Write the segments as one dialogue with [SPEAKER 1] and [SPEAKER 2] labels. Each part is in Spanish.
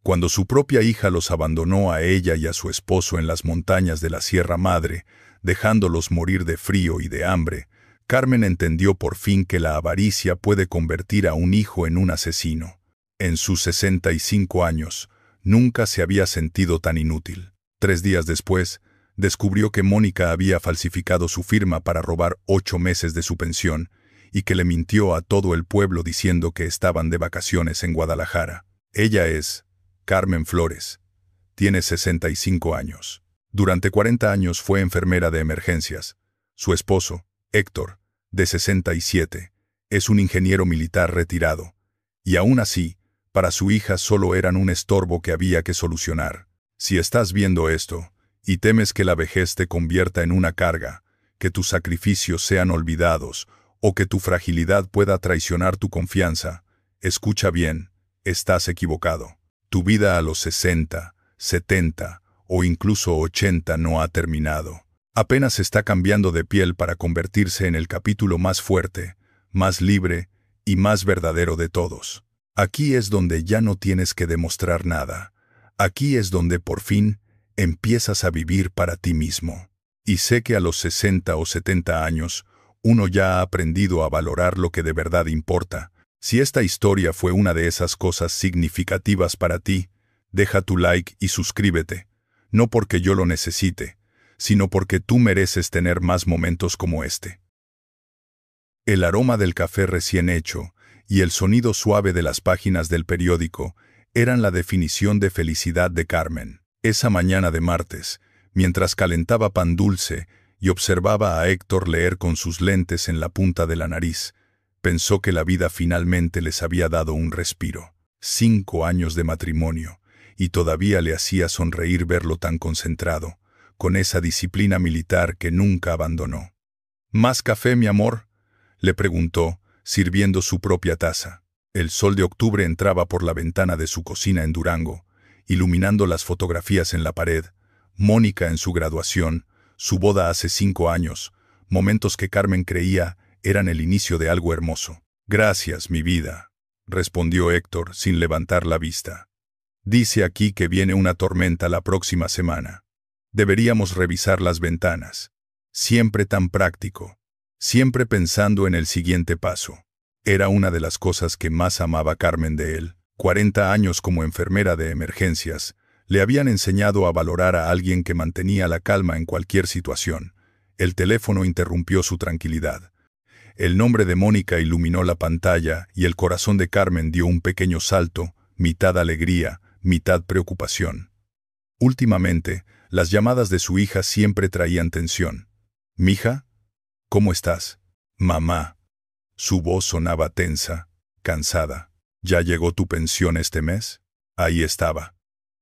[SPEAKER 1] Cuando su propia hija los abandonó a ella y a su esposo en las montañas de la Sierra Madre, dejándolos morir de frío y de hambre, Carmen entendió por fin que la avaricia puede convertir a un hijo en un asesino. En sus 65 años, nunca se había sentido tan inútil. 3 días después, descubrió que Mónica había falsificado su firma para robar 8 meses de su pensión y que le mintió a todo el pueblo diciendo que estaban de vacaciones en Guadalajara. Ella es Carmen Flores. Tiene 65 años. Durante 40 años fue enfermera de emergencias. Su esposo, Héctor, de 67, es un ingeniero militar retirado. Y aún así, para su hija solo eran un estorbo que había que solucionar. Si estás viendo esto, y temes que la vejez te convierta en una carga, que tus sacrificios sean olvidados, o que tu fragilidad pueda traicionar tu confianza, escucha bien, estás equivocado. Tu vida a los 60, 70 o incluso 80 no ha terminado. Apenas está cambiando de piel para convertirse en el capítulo más fuerte, más libre y más verdadero de todos. Aquí es donde ya no tienes que demostrar nada. Aquí es donde por fin empiezas a vivir para ti mismo. Y sé que a los 60 o 70 años, uno ya ha aprendido a valorar lo que de verdad importa. Si esta historia fue una de esas cosas significativas para ti, deja tu like y suscríbete. No porque yo lo necesite, sino porque tú mereces tener más momentos como este. El aroma del café recién hecho y el sonido suave de las páginas del periódico eran la definición de felicidad de Carmen. Esa mañana de martes, mientras calentaba pan dulce y observaba a Héctor leer con sus lentes en la punta de la nariz, pensó que la vida finalmente les había dado un respiro. 5 años de matrimonio, y todavía le hacía sonreír verlo tan concentrado, con esa disciplina militar que nunca abandonó. ¿Más café, mi amor?, le preguntó, sirviendo su propia taza. El sol de octubre entraba por la ventana de su cocina en Durango, iluminando las fotografías en la pared, Mónica en su graduación, su boda hace 5 años, momentos que Carmen creía eran el inicio de algo hermoso. «Gracias, mi vida», respondió Héctor sin levantar la vista. «Dice aquí que viene una tormenta la próxima semana. Deberíamos revisar las ventanas». Siempre tan práctico, siempre pensando en el siguiente paso. Era una de las cosas que más amaba Carmen de él. 40 años como enfermera de emergencias le habían enseñado a valorar a alguien que mantenía la calma en cualquier situación. El teléfono interrumpió su tranquilidad. El nombre de Mónica iluminó la pantalla y el corazón de Carmen dio un pequeño salto, mitad alegría, mitad preocupación. Últimamente, las llamadas de su hija siempre traían tensión. «Mija, ¿cómo estás?» «Mamá». Su voz sonaba tensa, cansada. «¿Ya llegó tu pensión este mes?» Ahí estaba.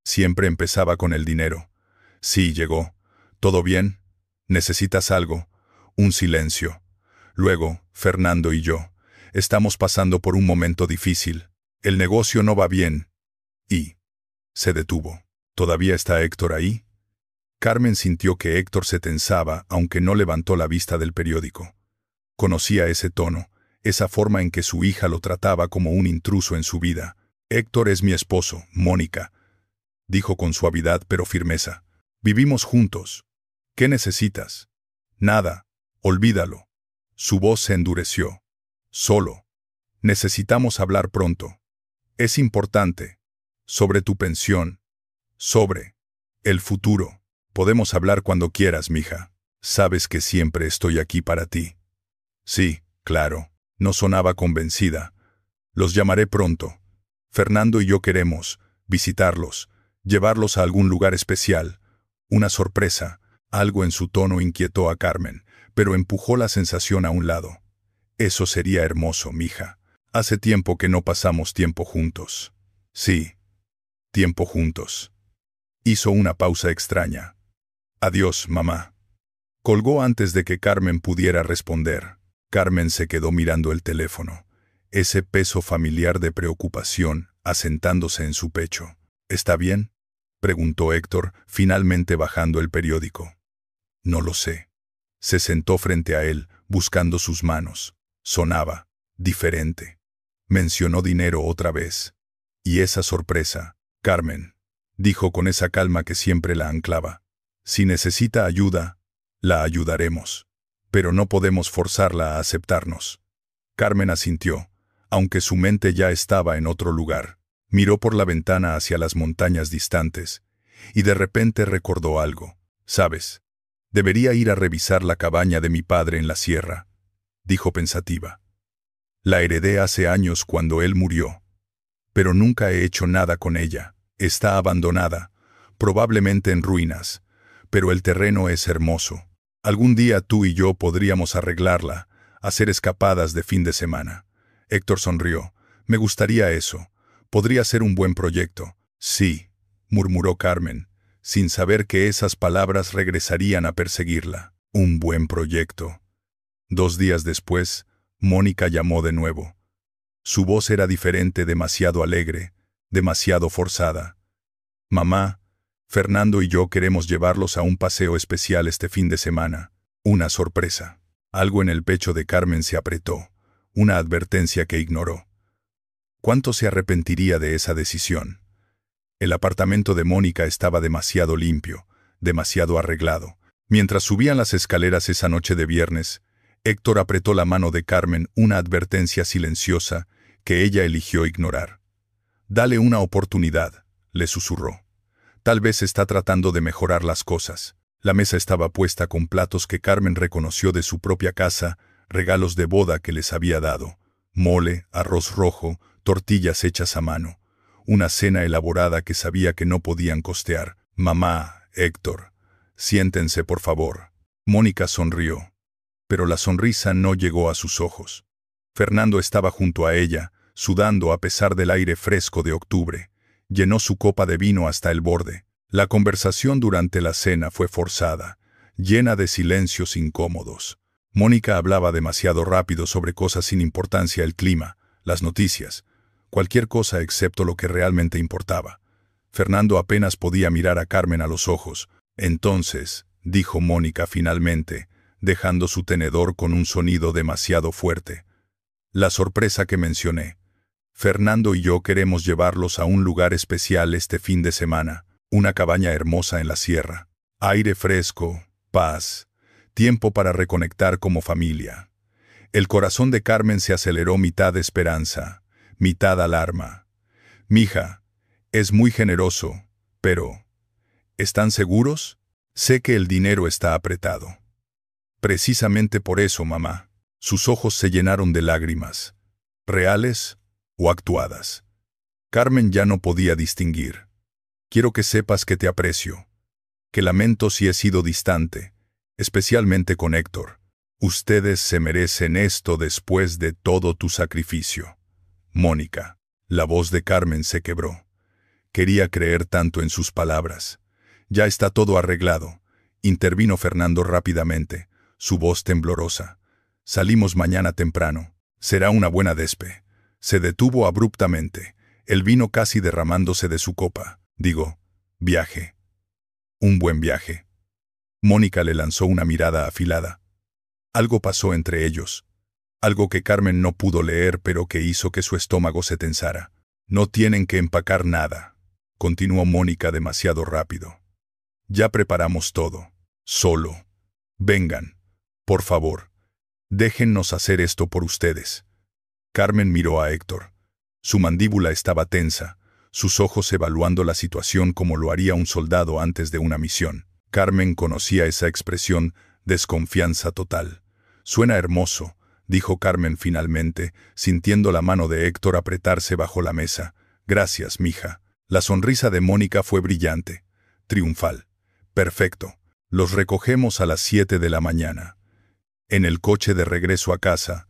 [SPEAKER 1] Siempre empezaba con el dinero. «Sí, llegó. ¿Todo bien? ¿Necesitas algo?» Un silencio. Luego, Fernando y yo. «Estamos pasando por un momento difícil. El negocio no va bien». Y se detuvo. «¿Todavía está Héctor ahí?» Carmen sintió que Héctor se tensaba, aunque no levantó la vista del periódico. Conocía ese tono, esa forma en que su hija lo trataba como un intruso en su vida. «Héctor es mi esposo, Mónica», dijo con suavidad pero firmeza. «Vivimos juntos. ¿Qué necesitas?» «Nada. Olvídalo». Su voz se endureció. «Solo. Necesitamos hablar pronto. Es importante. Sobre tu pensión. Sobre el futuro. Podemos hablar cuando quieras, mija. Sabes que siempre estoy aquí para ti». «Sí, claro». No sonaba convencida. «Los llamaré pronto. Fernando y yo queremos visitarlos, llevarlos a algún lugar especial. Una sorpresa». Algo en su tono inquietó a Carmen, pero empujó la sensación a un lado. «Eso sería hermoso, mija. Hace tiempo que no pasamos tiempo juntos». «Sí, tiempo juntos». Hizo una pausa extraña. «Adiós, mamá». Colgó antes de que Carmen pudiera responder. Carmen se quedó mirando el teléfono, ese peso familiar de preocupación asentándose en su pecho. «¿Está bien?», preguntó Héctor, finalmente bajando el periódico. «No lo sé». Se sentó frente a él, buscando sus manos. Sonaba diferente. Mencionó dinero otra vez. Y esa sorpresa, Carmen, dijo con esa calma que siempre la anclaba. Si necesita ayuda, la ayudaremos. Pero no podemos forzarla a aceptarnos. Carmen asintió, aunque su mente ya estaba en otro lugar. Miró por la ventana hacia las montañas distantes, y de repente recordó algo. «¿Sabes? Debería ir a revisar la cabaña de mi padre en la sierra», dijo pensativa. «La heredé hace años cuando él murió. Pero nunca he hecho nada con ella. Está abandonada, probablemente en ruinas, pero el terreno es hermoso. Algún día tú y yo podríamos arreglarla, hacer escapadas de fin de semana». Héctor sonrió. «Me gustaría eso. Podría ser un buen proyecto». «Sí», murmuró Carmen, sin saber que esas palabras regresarían a perseguirla. «Un buen proyecto». 2 días después, Mónica llamó de nuevo. Su voz era diferente, demasiado alegre, demasiado forzada. «Mamá, Fernando y yo queremos llevarlos a un paseo especial este fin de semana. Una sorpresa». Algo en el pecho de Carmen se apretó, una advertencia que ignoró. ¿Cuánto se arrepentiría de esa decisión? El apartamento de Mónica estaba demasiado limpio, demasiado arreglado. Mientras subían las escaleras esa noche de viernes, Héctor apretó la mano de Carmen, una advertencia silenciosa que ella eligió ignorar. «Dale una oportunidad», le susurró. «Tal vez está tratando de mejorar las cosas». La mesa estaba puesta con platos que Carmen reconoció de su propia casa, regalos de boda que les había dado. Mole, arroz rojo, tortillas hechas a mano. Una cena elaborada que sabía que no podían costear. «Mamá, Héctor, siéntense por favor». Mónica sonrió, pero la sonrisa no llegó a sus ojos. Fernando estaba junto a ella, sudando a pesar del aire fresco de octubre. Llenó su copa de vino hasta el borde. La conversación durante la cena fue forzada, llena de silencios incómodos. Mónica hablaba demasiado rápido sobre cosas sin importancia: el clima, las noticias, cualquier cosa excepto lo que realmente importaba. Fernando apenas podía mirar a Carmen a los ojos. «Entonces», dijo Mónica finalmente, dejando su tenedor con un sonido demasiado fuerte, «la sorpresa que mencioné. Fernando y yo queremos llevarlos a un lugar especial este fin de semana. Una cabaña hermosa en la sierra. Aire fresco, paz, tiempo para reconectar como familia». El corazón de Carmen se aceleró, mitad esperanza, mitad alarma. «Mija, es muy generoso, pero ¿están seguros? Sé que el dinero está apretado». «Precisamente por eso, mamá». Sus ojos se llenaron de lágrimas, reales o actuadas. Carmen ya no podía distinguir. «Quiero que sepas que te aprecio, que lamento si he sido distante, especialmente con Héctor. Ustedes se merecen esto después de todo tu sacrificio». «Mónica». La voz de Carmen se quebró. Quería creer tanto en sus palabras. «Ya está todo arreglado», intervino Fernando rápidamente, su voz temblorosa. «Salimos mañana temprano. Será una buena despe». Se detuvo abruptamente, el vino casi derramándose de su copa. «Digo, viaje. Un buen viaje». Mónica le lanzó una mirada afilada. Algo pasó entre ellos. Algo que Carmen no pudo leer, pero que hizo que su estómago se tensara. «No tienen que empacar nada», continuó Mónica demasiado rápido. «Ya preparamos todo. Solo vengan, por favor. Déjennos hacer esto por ustedes». Carmen miró a Héctor. Su mandíbula estaba tensa, sus ojos evaluando la situación como lo haría un soldado antes de una misión. Carmen conocía esa expresión, desconfianza total. «Suena hermoso», dijo Carmen finalmente, sintiendo la mano de Héctor apretarse bajo la mesa. «Gracias, mija». La sonrisa de Mónica fue brillante, triunfal. «Perfecto. Los recogemos a las 7 de la mañana». En el coche de regreso a casa,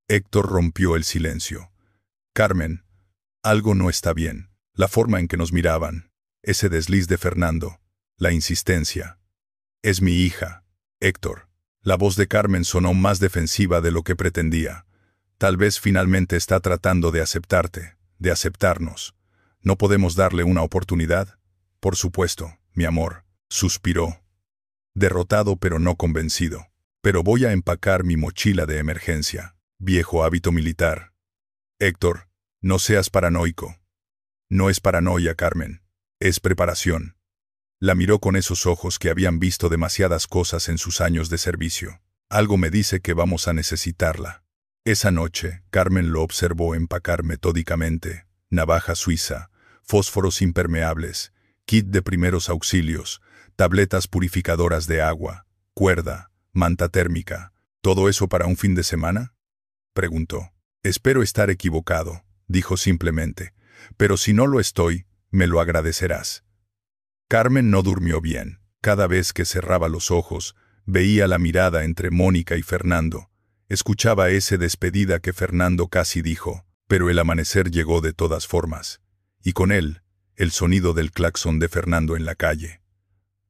[SPEAKER 1] Héctor rompió el silencio. «Carmen, algo no está bien. La forma en que nos miraban, ese desliz de Fernando, la insistencia». «Es mi hija, Héctor». La voz de Carmen sonó más defensiva de lo que pretendía. «Tal vez finalmente está tratando de aceptarte, de aceptarnos. ¿No podemos darle una oportunidad?» «Por supuesto, mi amor», suspiró. Derrotado pero no convencido. «Pero voy a empacar mi mochila de emergencia». Viejo hábito militar. «Héctor, no seas paranoico». «No es paranoia, Carmen. Es preparación. La miró con esos ojos que habían visto demasiadas cosas en sus años de servicio. Algo me dice que vamos a necesitarla. Esa noche, Carmen lo observó empacar metódicamente: navaja suiza, fósforos impermeables, kit de primeros auxilios, tabletas purificadoras de agua, cuerda, manta térmica. ¿Todo eso para un fin de semana?, preguntó. Espero estar equivocado, dijo simplemente, pero si no lo estoy, me lo agradecerás. Carmen no durmió bien. Cada vez que cerraba los ojos, veía la mirada entre Mónica y Fernando. Escuchaba ese despedida que Fernando casi dijo, pero el amanecer llegó de todas formas. Y con él, el sonido del claxon de Fernando en la calle.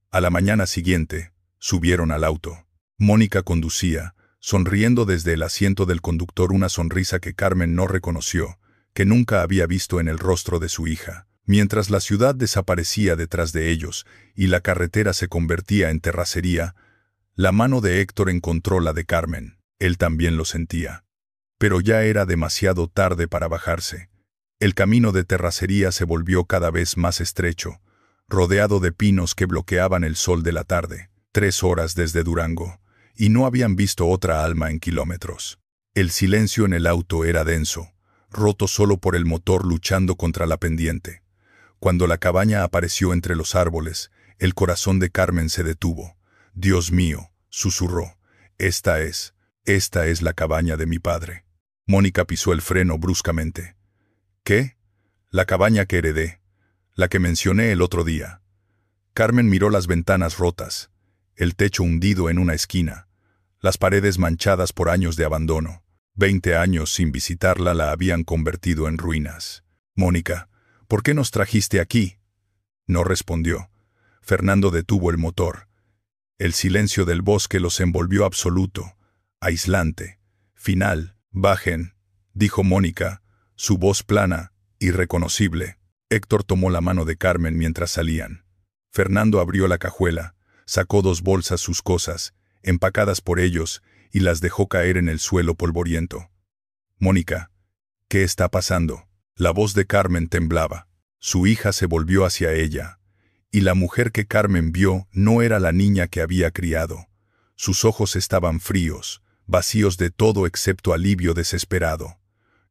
[SPEAKER 1] A la mañana siguiente, subieron al auto. Mónica conducía, sonriendo desde el asiento del conductor, una sonrisa que Carmen no reconoció, que nunca había visto en el rostro de su hija. Mientras la ciudad desaparecía detrás de ellos y la carretera se convertía en terracería, la mano de Héctor encontró la de Carmen. Él también lo sentía. Pero ya era demasiado tarde para bajarse. El camino de terracería se volvió cada vez más estrecho, rodeado de pinos que bloqueaban el sol de la tarde. 3 horas desde Durango, y no habían visto otra alma en kilómetros. El silencio en el auto era denso, roto solo por el motor luchando contra la pendiente. Cuando la cabaña apareció entre los árboles, el corazón de Carmen se detuvo. «Dios mío», susurró, esta es la cabaña de mi padre». Mónica pisó el freno bruscamente. «¿Qué?» «La cabaña que heredé, la que mencioné el otro día». Carmen miró las ventanas rotas, el techo hundido en una esquina, las paredes manchadas por años de abandono. 20 años sin visitarla la habían convertido en ruinas. «Mónica, ¿por qué nos trajiste aquí?». No respondió. Fernando detuvo el motor. El silencio del bosque los envolvió absoluto, aislante, final. «Bajen», dijo Mónica, su voz plana, irreconocible. Héctor tomó la mano de Carmen mientras salían. Fernando abrió la cajuela, sacó 2 bolsas, sus cosas, empacadas por ellos, y las dejó caer en el suelo polvoriento. «Mónica, ¿qué está pasando?». La voz de Carmen temblaba. Su hija se volvió hacia ella, y la mujer que Carmen vio no era la niña que había criado. Sus ojos estaban fríos, vacíos de todo excepto alivio desesperado.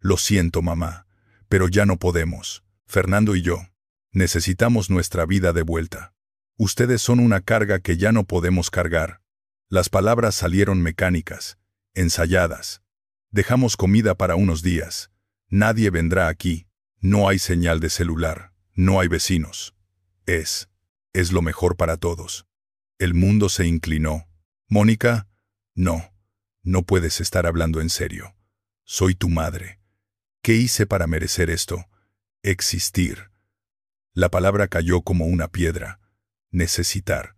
[SPEAKER 1] «Lo siento, mamá, pero ya no podemos. Fernando y yo necesitamos nuestra vida de vuelta. Ustedes son una carga que ya no podemos cargar». Las palabras salieron mecánicas, ensayadas. «Dejamos comida para unos días. Nadie vendrá aquí. No hay señal de celular. No hay vecinos. Es lo mejor para todos». El mundo se inclinó. «Mónica, no puedes estar hablando en serio. Soy tu madre. ¿Qué hice para merecer esto? Existir». La palabra cayó como una piedra. Necesitar.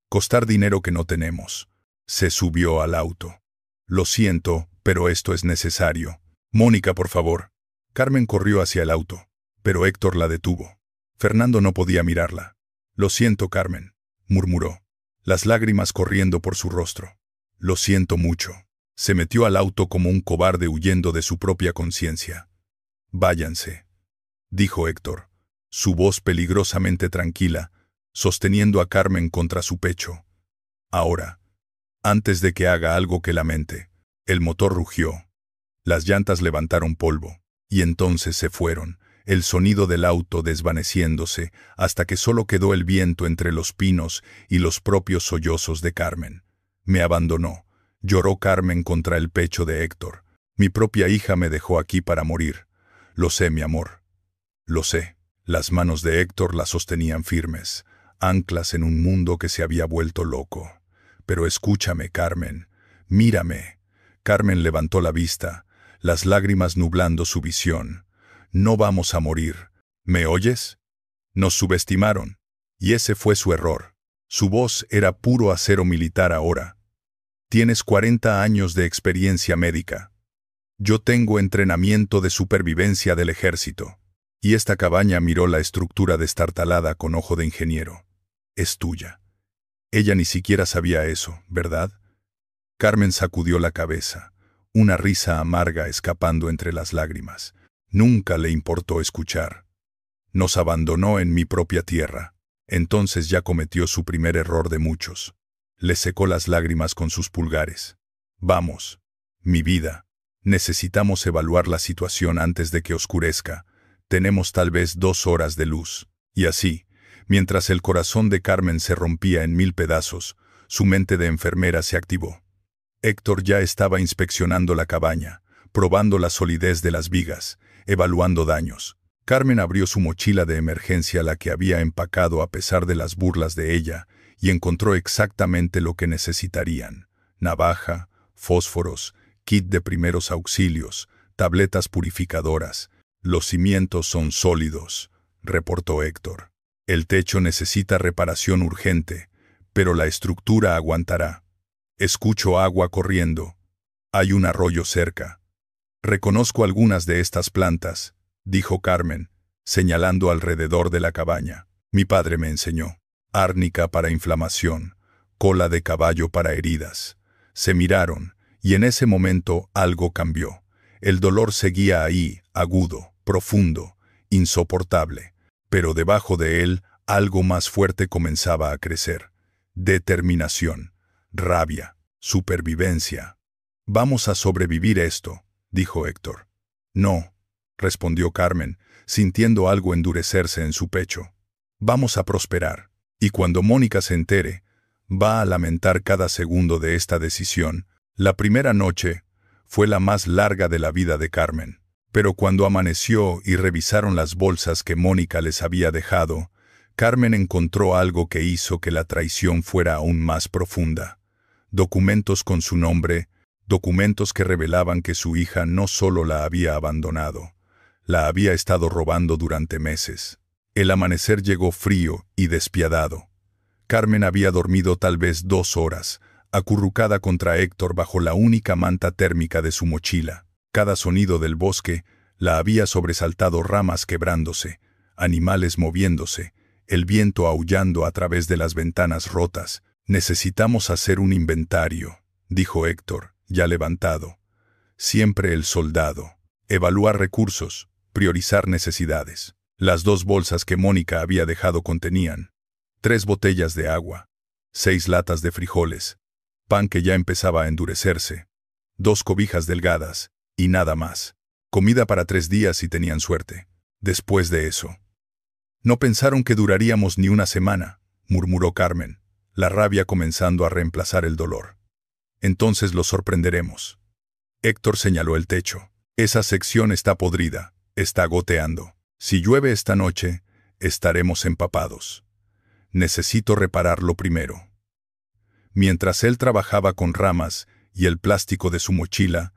[SPEAKER 1] Costar dinero que no tenemos. Se subió al auto. «Lo siento, pero esto es necesario. Mónica, por favor». Carmen corrió hacia el auto, pero Héctor la detuvo. Fernando no podía mirarla. «Lo siento, Carmen», murmuró, las lágrimas corriendo por su rostro. «Lo siento mucho». Se metió al auto como un cobarde huyendo de su propia conciencia. «Váyanse», dijo Héctor, su voz peligrosamente tranquila, sosteniendo a Carmen contra su pecho. «Ahora, antes de que haga algo que lamente». El motor rugió. Las llantas levantaron polvo, y entonces se fueron, el sonido del auto desvaneciéndose hasta que solo quedó el viento entre los pinos y los propios sollozos de Carmen. «Me abandonó», lloró Carmen contra el pecho de Héctor. «Mi propia hija me dejó aquí para morir. Lo sé, mi amor. Lo sé». Las manos de Héctor la sostenían firmes, anclas en un mundo que se había vuelto loco. «Pero escúchame, Carmen. Mírame». Carmen levantó la vista, las lágrimas nublando su visión. «No vamos a morir. ¿Me oyes? Nos subestimaron. Y ese fue su error». Su voz era puro acero militar ahora. «Tienes 40 años de experiencia médica. Yo tengo entrenamiento de supervivencia del ejército». Y esta cabaña miró la estructura destartalada con ojo de ingeniero. «Es tuya». Ella ni siquiera sabía eso, ¿verdad? Carmen sacudió la cabeza, una risa amarga escapando entre las lágrimas. Nunca le importó escuchar. Nos abandonó en mi propia tierra. Entonces ya cometió su primer error de muchos. Le secó las lágrimas con sus pulgares. Vamos, mi vida. Necesitamos evaluar la situación antes de que oscurezca. Tenemos tal vez 2 horas de luz. Y así, mientras el corazón de Carmen se rompía en 1000 pedazos, su mente de enfermera se activó. Héctor ya estaba inspeccionando la cabaña, probando la solidez de las vigas, evaluando daños. Carmen abrió su mochila de emergencia, la que había empacado a pesar de las burlas de ella, y encontró exactamente lo que necesitarían: navaja, fósforos, kit de primeros auxilios, tabletas purificadoras. Los cimientos son sólidos, reportó Héctor. El techo necesita reparación urgente, pero la estructura aguantará. Escucho agua corriendo. Hay un arroyo cerca. Reconozco algunas de estas plantas, dijo Carmen, señalando alrededor de la cabaña. Mi padre me enseñó. Árnica para inflamación, cola de caballo para heridas. Se miraron, y en ese momento algo cambió. El dolor seguía ahí, agudo, profundo, insoportable, pero debajo de él algo más fuerte comenzaba a crecer. Determinación, rabia, supervivencia. Vamos a sobrevivir esto, dijo Héctor. No, respondió Carmen, sintiendo algo endurecerse en su pecho. Vamos a prosperar, y cuando Mónica se entere, va a lamentar cada segundo de esta decisión. La primera noche fue la más larga de la vida de Carmen, pero cuando amaneció y revisaron las bolsas que Mónica les había dejado, Carmen encontró algo que hizo que la traición fuera aún más profunda. Documentos con su nombre, documentos que revelaban que su hija no solo la había abandonado, la había estado robando durante meses. El amanecer llegó frío y despiadado. Carmen había dormido tal vez 2 horas, acurrucada contra Héctor bajo la única manta térmica de su mochila. Cada sonido del bosque la había sobresaltado: ramas quebrándose, animales moviéndose, el viento aullando a través de las ventanas rotas. Necesitamos hacer un inventario, dijo Héctor, ya levantado. Siempre el soldado. Evaluar recursos, priorizar necesidades. Las 2 bolsas que Mónica había dejado contenían 3 botellas de agua, 6 latas de frijoles, pan que ya empezaba a endurecerse, 2 cobijas delgadas, y nada más. Comida para 3 días si tenían suerte. Después de eso. No pensaron que duraríamos ni una semana, murmuró Carmen, la rabia comenzando a reemplazar el dolor. Entonces los sorprenderemos. Héctor señaló el techo. Esa sección está podrida, está goteando. Si llueve esta noche, estaremos empapados. Necesito repararlo primero. Mientras él trabajaba con ramas y el plástico de su mochila,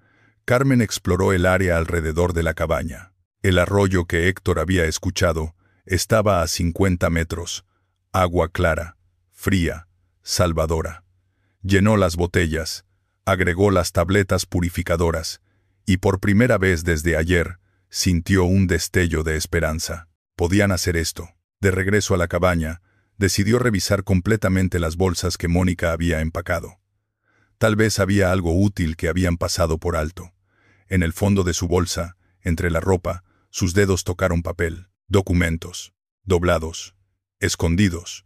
[SPEAKER 1] Carmen exploró el área alrededor de la cabaña. El arroyo que Héctor había escuchado estaba a 50 metros. Agua clara, fría, salvadora. Llenó las botellas, agregó las tabletas purificadoras, y por primera vez desde ayer, sintió un destello de esperanza. Podían hacer esto. De regreso a la cabaña, decidió revisar completamente las bolsas que Mónica había empacado. Tal vez había algo útil que habían pasado por alto. En el fondo de su bolsa, entre la ropa, sus dedos tocaron papel, documentos, doblados, escondidos,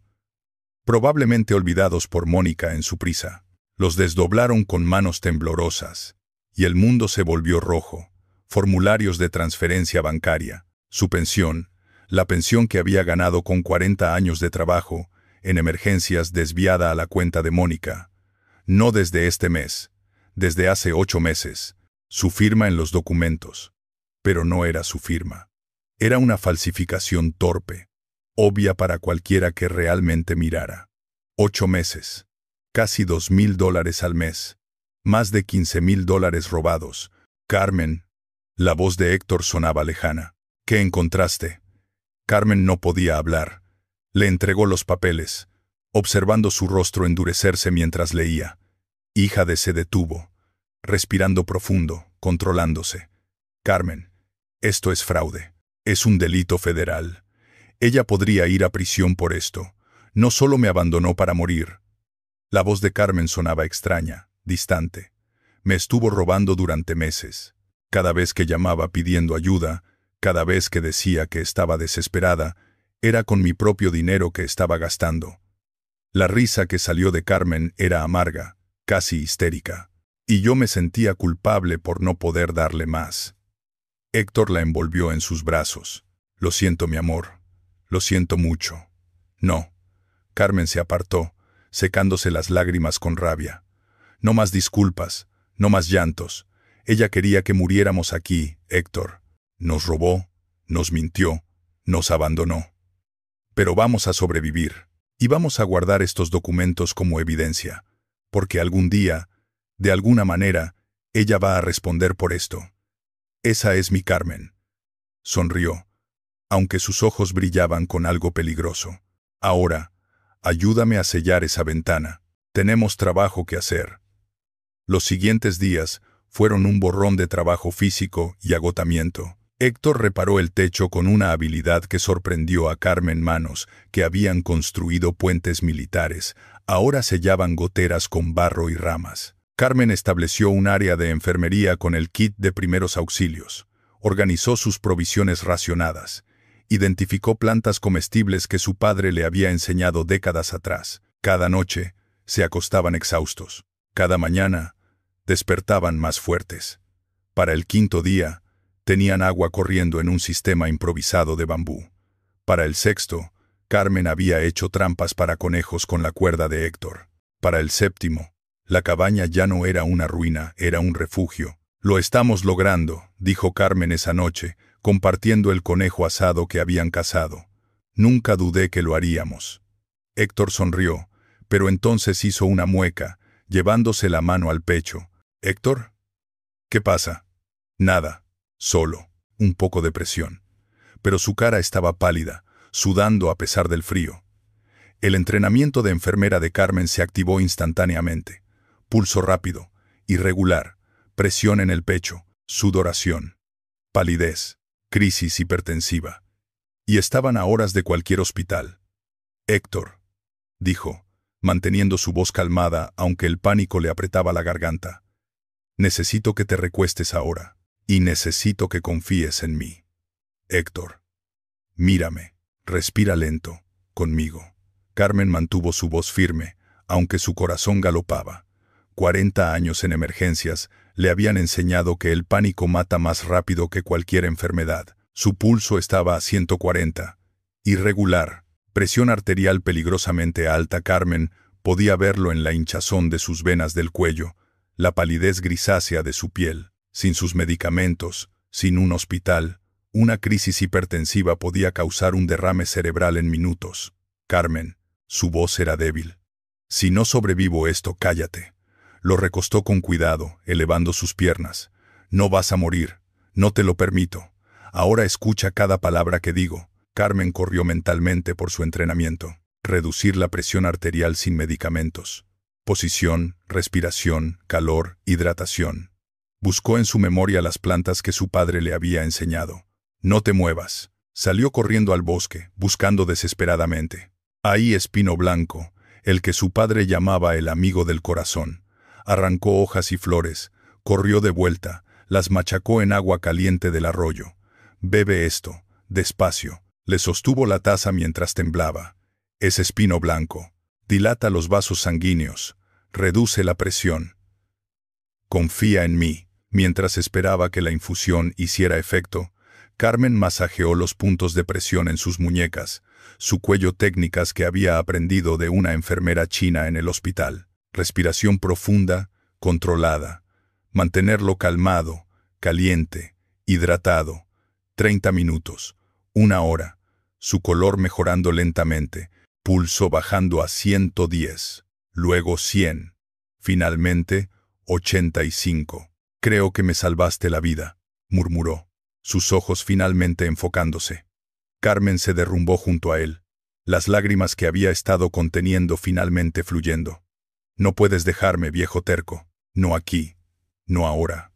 [SPEAKER 1] probablemente olvidados por Mónica en su prisa. Los desdoblaron con manos temblorosas, y el mundo se volvió rojo. Formularios de transferencia bancaria, su pensión, la pensión que había ganado con 40 años de trabajo, en emergencias desviada a la cuenta de Mónica. No desde este mes, desde hace 8 meses, su firma en los documentos. Pero no era su firma. Era una falsificación torpe, obvia para cualquiera que realmente mirara. 8 meses, casi $2,000 al mes, más de $15,000 robados. Carmen. La voz de Héctor sonaba lejana. ¿Qué encontraste? Carmen no podía hablar. Le entregó los papeles, observando su rostro endurecerse mientras leía. Hija de se detuvo, respirando profundo, controlándose. Carmen, esto es fraude. Es un delito federal. Ella podría ir a prisión por esto. No solo me abandonó para morir. La voz de Carmen sonaba extraña, distante. Me estuvo robando durante meses. Cada vez que llamaba pidiendo ayuda, Cada vez que decía que estaba desesperada, era con mi propio dinero que estaba gastando. La risa que salió de Carmen era amarga, casi histérica, y yo me sentía culpable por no poder darle más. Héctor la envolvió en sus brazos. «Lo siento, mi amor. Lo siento mucho». «No». Carmen se apartó, secándose las lágrimas con rabia. «No más disculpas, no más llantos. Ella quería que muriéramos aquí, Héctor. Nos robó, nos mintió, nos abandonó. Pero vamos a sobrevivir, y vamos a guardar estos documentos como evidencia, porque algún día, de alguna manera, ella va a responder por esto. Esa es mi Carmen». Sonrió, aunque sus ojos brillaban con algo peligroso. «Ahora, ayúdame a sellar esa ventana. Tenemos trabajo que hacer». Los siguientes días fueron un borrón de trabajo físico y agotamiento. Héctor reparó el techo con una habilidad que sorprendió a Carmen. Manos que habían construido puentes militares, ahora sellaban goteras con barro y ramas. Carmen estableció un área de enfermería con el kit de primeros auxilios. Organizó sus provisiones racionadas. Identificó plantas comestibles que su padre le había enseñado décadas atrás. Cada noche se acostaban exhaustos. Cada mañana despertaban más fuertes. Para el quinto día, tenían agua corriendo en un sistema improvisado de bambú. Para el sexto, Carmen había hecho trampas para conejos con la cuerda de Héctor. Para el séptimo, la cabaña ya no era una ruina, era un refugio. «Lo estamos logrando», dijo Carmen esa noche, compartiendo el conejo asado que habían cazado. «Nunca dudé que lo haríamos». Héctor sonrió, pero entonces hizo una mueca, llevándose la mano al pecho. «¿Héctor? ¿Qué pasa?» «Nada, solo un poco de presión». Pero su cara estaba pálida, sudando a pesar del frío. El entrenamiento de enfermera de Carmen se activó instantáneamente. Pulso rápido, irregular, presión en el pecho, sudoración, palidez, crisis hipertensiva. Y estaban a horas de cualquier hospital. «Héctor», dijo, manteniendo su voz calmada aunque el pánico le apretaba la garganta. «Necesito que te recuestes ahora, y necesito que confíes en mí. Héctor, mírame, respira lento, conmigo». Carmen mantuvo su voz firme, aunque su corazón galopaba. 40 años en emergencias le habían enseñado que el pánico mata más rápido que cualquier enfermedad. Su pulso estaba a 140. Irregular, presión arterial peligrosamente alta. Carmen podía verlo en la hinchazón de sus venas del cuello, la palidez grisácea de su piel. Sin sus medicamentos, sin un hospital, una crisis hipertensiva podía causar un derrame cerebral en minutos. «Carmen», su voz era débil. «Si no sobrevivo esto, cállate». Lo recostó con cuidado, elevando sus piernas. «No vas a morir. No te lo permito. Ahora escucha cada palabra que digo». Carmen corrió mentalmente por su entrenamiento. Reducir la presión arterial sin medicamentos. Posición, respiración, calor, hidratación. Buscó en su memoria las plantas que su padre le había enseñado. «No te muevas». Salió corriendo al bosque, buscando desesperadamente. Ahí Espino Blanco, el que su padre llamaba el amigo del corazón. Arrancó hojas y flores, corrió de vuelta, las machacó en agua caliente del arroyo. «Bebe esto, despacio». Le sostuvo la taza mientras temblaba. «Es Espino Blanco. Dilata los vasos sanguíneos, reduce la presión. Confía en mí». Mientras esperaba que la infusión hiciera efecto, Carmen masajeó los puntos de presión en sus muñecas, su cuello, técnicas que había aprendido de una enfermera china en el hospital. Respiración profunda, controlada. Mantenerlo calmado, caliente, hidratado. 30 minutos, 1 hora. Su color mejorando lentamente, pulso bajando a 110, luego 100, finalmente 85. «Creo que me salvaste la vida», murmuró, sus ojos finalmente enfocándose. Carmen se derrumbó junto a él, las lágrimas que había estado conteniendo finalmente fluyendo. «No puedes dejarme, viejo terco. No aquí. No ahora.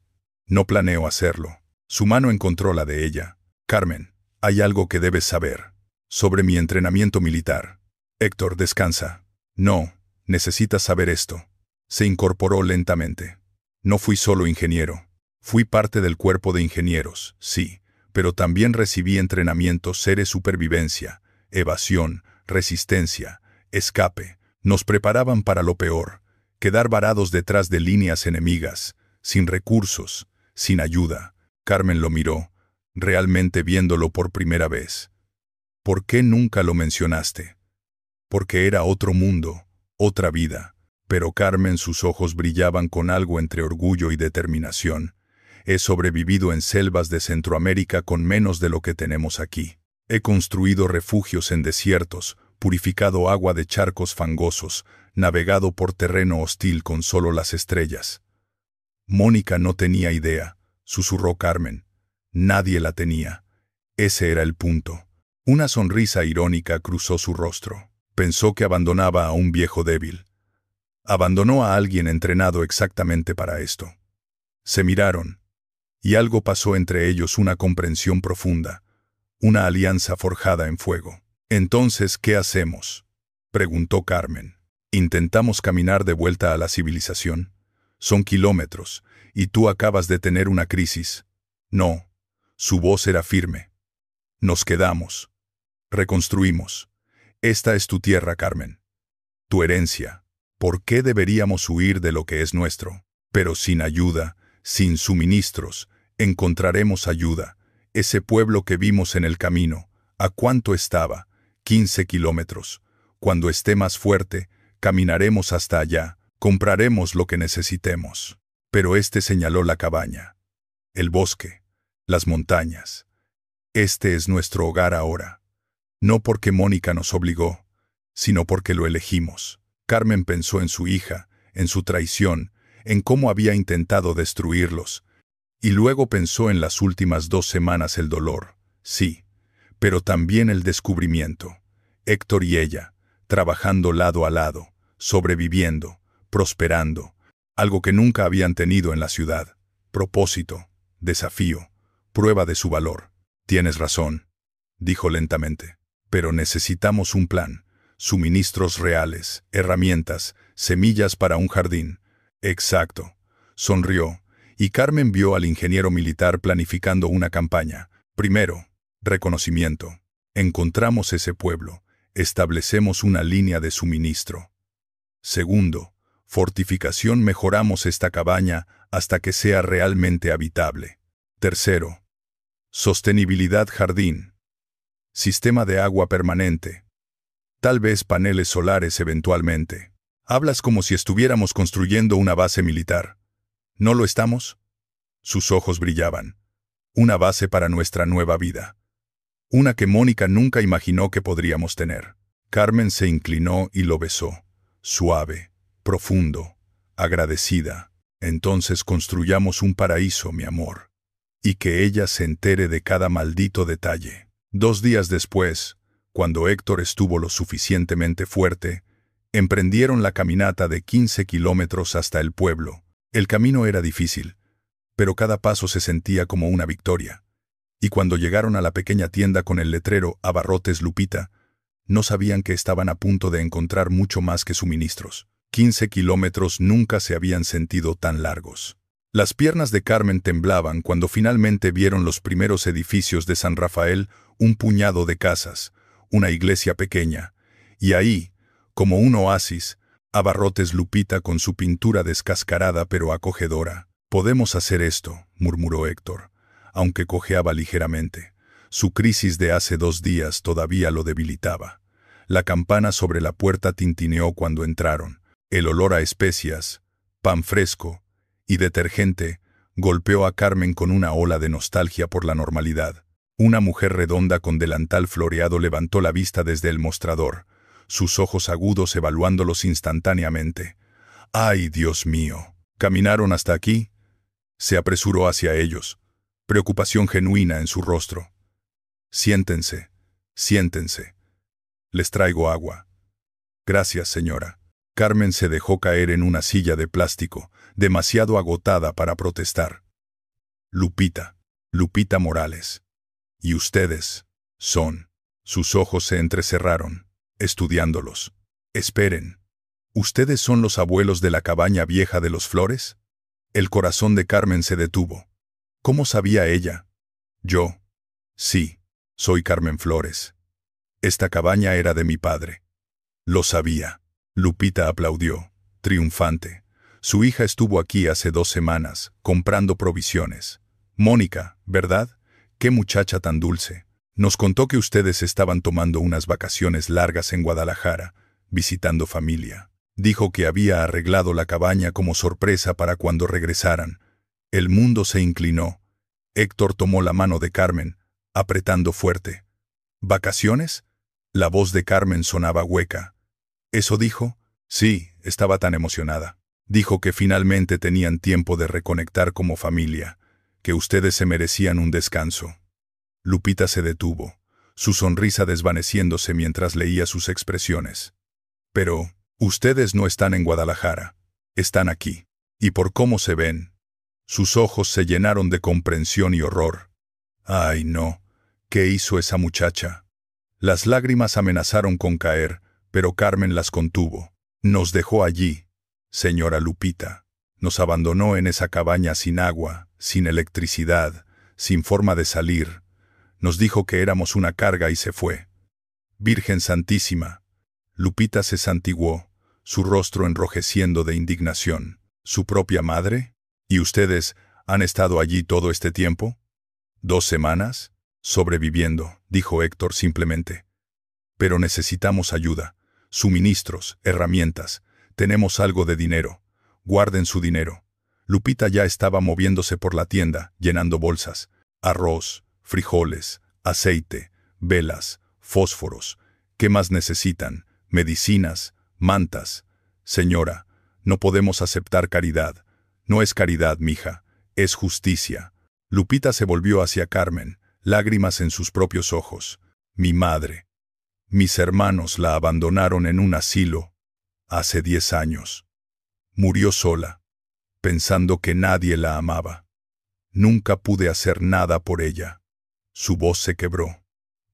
[SPEAKER 1] No planeo hacerlo». Su mano encontró la de ella. «Carmen, hay algo que debes saber. Sobre mi entrenamiento militar». «Héctor, descansa». «No, necesitas saber esto». Se incorporó lentamente. «No fui solo ingeniero. Fui parte del cuerpo de ingenieros, sí, pero también recibí entrenamientos de supervivencia, evasión, resistencia, escape. Nos preparaban para lo peor, quedar varados detrás de líneas enemigas, sin recursos, sin ayuda. Carmen lo miró, realmente viéndolo por primera vez. ¿Por qué nunca lo mencionaste? Porque era otro mundo, otra vida. Pero Carmen, sus ojos brillaban con algo entre orgullo y determinación. He sobrevivido en selvas de Centroamérica con menos de lo que tenemos aquí. He construido refugios en desiertos, purificado agua de charcos fangosos, navegado por terreno hostil con solo las estrellas. Mónica no tenía idea, susurró Carmen. Nadie la tenía. Ese era el punto. Una sonrisa irónica cruzó su rostro. Pensó que abandonaba a un viejo débil. Abandonó a alguien entrenado exactamente para esto. Se miraron, y algo pasó entre ellos, una comprensión profunda, una alianza forjada en fuego. «Entonces, ¿qué hacemos?», preguntó Carmen. «¿Intentamos caminar de vuelta a la civilización? Son kilómetros, y tú acabas de tener una crisis». «No». Su voz era firme. «Nos quedamos. Reconstruimos. Esta es tu tierra, Carmen. Tu herencia. ¿Por qué deberíamos huir de lo que es nuestro? Pero sin ayuda, sin suministros, encontraremos ayuda. Ese pueblo que vimos en el camino, ¿a cuánto estaba? 15 kilómetros. Cuando esté más fuerte, caminaremos hasta allá, compraremos lo que necesitemos». Pero señaló la cabaña, el bosque, las montañas. Este es nuestro hogar ahora. No porque Mónica nos obligó, sino porque lo elegimos. Carmen pensó en su hija, en su traición, en cómo había intentado destruirlos. Y luego pensó en las últimas 2 semanas, el dolor, sí, pero también el descubrimiento. Héctor y ella, trabajando lado a lado, sobreviviendo, prosperando, algo que nunca habían tenido en la ciudad. Propósito, desafío, prueba de su valor. «Tienes razón», dijo lentamente, «pero necesitamos un plan, suministros reales, herramientas, semillas para un jardín». «Exacto», sonrió, y Carmen vio al ingeniero militar planificando una campaña. «Primero, reconocimiento. Encontramos ese pueblo, establecemos una línea de suministro. Segundo, fortificación, mejoramos esta cabaña hasta que sea realmente habitable. Tercero, sostenibilidad, jardín. Sistema de agua permanente. Tal vez paneles solares eventualmente». «Hablas como si estuviéramos construyendo una base militar. ¿No lo estamos?». Sus ojos brillaban. «Una base para nuestra nueva vida. Una que Mónica nunca imaginó que podríamos tener». Carmen se inclinó y lo besó. Suave, profundo, agradecida. «Entonces construyamos un paraíso, mi amor. Y que ella se entere de cada maldito detalle». 2 días después, cuando Héctor estuvo lo suficientemente fuerte, emprendieron la caminata de 15 kilómetros hasta el pueblo. El camino era difícil, pero cada paso se sentía como una victoria. Y cuando llegaron a la pequeña tienda con el letrero «Abarrotes Lupita», no sabían que estaban a punto de encontrar mucho más que suministros. 15 kilómetros nunca se habían sentido tan largos. Las piernas de Carmen temblaban cuando finalmente vieron los primeros edificios de San Rafael, un puñado de casas, una iglesia pequeña, y ahí, como un oasis, Abarrotes Lupita con su pintura descascarada pero acogedora. «Podemos hacer esto», murmuró Héctor, aunque cojeaba ligeramente. Su crisis de hace 2 días todavía lo debilitaba. La campana sobre la puerta tintineó cuando entraron. El olor a especias, pan fresco y detergente golpeó a Carmen con una ola de nostalgia por la normalidad. Una mujer redonda con delantal floreado levantó la vista desde el mostrador, sus ojos agudos evaluándolos instantáneamente. «¡Ay, Dios mío! ¿Caminaron hasta aquí?». Se apresuró hacia ellos, preocupación genuina en su rostro. «Siéntense, siéntense. Les traigo agua». «Gracias, señora». Carmen se dejó caer en una silla de plástico, demasiado agotada para protestar. «Lupita, Lupita Morales. ¿Y ustedes? Son». Sus ojos se entrecerraron, estudiándolos. «Esperen. ¿Ustedes son los abuelos de la cabaña vieja de los Flores?». El corazón de Carmen se detuvo. ¿Cómo sabía ella? «Yo», Sí, soy Carmen Flores. Esta cabaña era de mi padre. Lo sabía. Lupita aplaudió, triunfante. Su hija estuvo aquí hace 2 semanas, comprando provisiones. Mónica, ¿verdad? Qué muchacha tan dulce. Nos contó que ustedes estaban tomando unas vacaciones largas en Guadalajara, visitando familia. Dijo que había arreglado la cabaña como sorpresa para cuando regresaran. El mundo se inclinó. Héctor tomó la mano de Carmen, apretando fuerte. ¿Vacaciones? La voz de Carmen sonaba hueca. ¿Eso dijo? Sí, estaba tan emocionada. Dijo que finalmente tenían tiempo de reconectar como familia, que ustedes se merecían un descanso. Lupita se detuvo, su sonrisa desvaneciéndose mientras leía sus expresiones. Pero, ustedes no están en Guadalajara, están aquí. Y por cómo se ven, sus ojos se llenaron de comprensión y horror. Ay, no, ¿qué hizo esa muchacha? Las lágrimas amenazaron con caer, pero Carmen las contuvo. Nos dejó allí, señora Lupita. Nos abandonó en esa cabaña sin agua, sin electricidad, sin forma de salir. Nos dijo que éramos una carga y se fue. Virgen Santísima. Lupita se santiguó, su rostro enrojeciendo de indignación. ¿Su propia madre? ¿Y ustedes han estado allí todo este tiempo? ¿2 semanas? Sobreviviendo, dijo Héctor simplemente. Pero necesitamos ayuda, suministros, herramientas. Tenemos algo de dinero. Guarden su dinero. Lupita ya estaba moviéndose por la tienda, llenando bolsas. Arroz, frijoles, aceite, velas, fósforos. ¿Qué más necesitan? Medicinas, mantas. Señora, no podemos aceptar caridad. No es caridad, mija, es justicia. Lupita se volvió hacia Carmen, lágrimas en sus propios ojos. Mi madre. Mis hermanos la abandonaron en un asilo hace 10 años. Murió sola, pensando que nadie la amaba. Nunca pude hacer nada por ella. Su voz se quebró.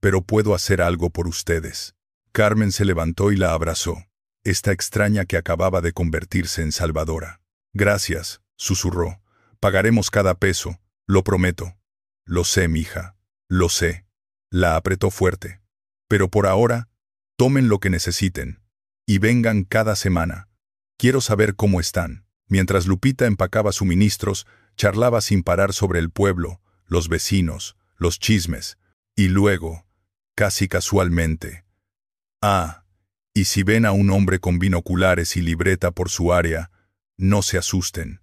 [SPEAKER 1] Pero puedo hacer algo por ustedes. Carmen se levantó y la abrazó, esta extraña que acababa de convertirse en salvadora. Gracias, susurró. Pagaremos cada peso, lo prometo. Lo sé, mija, lo sé. La apretó fuerte. Pero por ahora, tomen lo que necesiten. Y vengan cada semana. Quiero saber cómo están. Mientras Lupita empacaba suministros, charlaba sin parar sobre el pueblo, los vecinos, los chismes. Y luego, casi casualmente. Ah, y si ven a un hombre con binoculares y libreta por su área, no se asusten.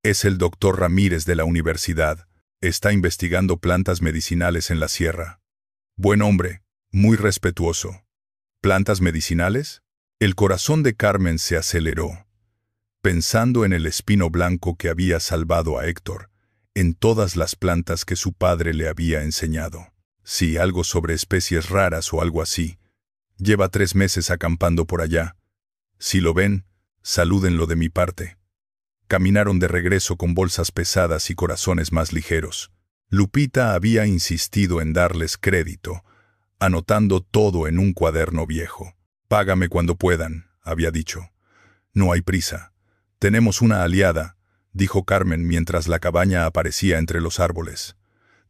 [SPEAKER 1] Es el doctor Ramírez de la universidad. Está investigando plantas medicinales en la sierra. Buen hombre, muy respetuoso. ¿Plantas medicinales? El corazón de Carmen se aceleró, pensando en el espino blanco que había salvado a Héctor, en todas las plantas que su padre le había enseñado. Sí, algo sobre especies raras o algo así. Lleva 3 meses acampando por allá. Si lo ven, salúdenlo de mi parte. Caminaron de regreso con bolsas pesadas y corazones más ligeros. Lupita había insistido en darles crédito, anotando todo en un cuaderno viejo. Págame cuando puedan, había dicho. No hay prisa. Tenemos una aliada, dijo Carmen mientras la cabaña aparecía entre los árboles.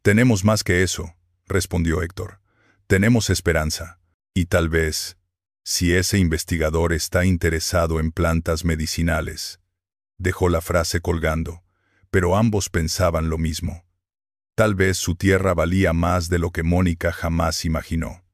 [SPEAKER 1] Tenemos más que eso, respondió Héctor. Tenemos esperanza. Y tal vez, si ese investigador está interesado en plantas medicinales. Dejó la frase colgando, pero ambos pensaban lo mismo. Tal vez su tierra valía más de lo que Mónica jamás imaginó.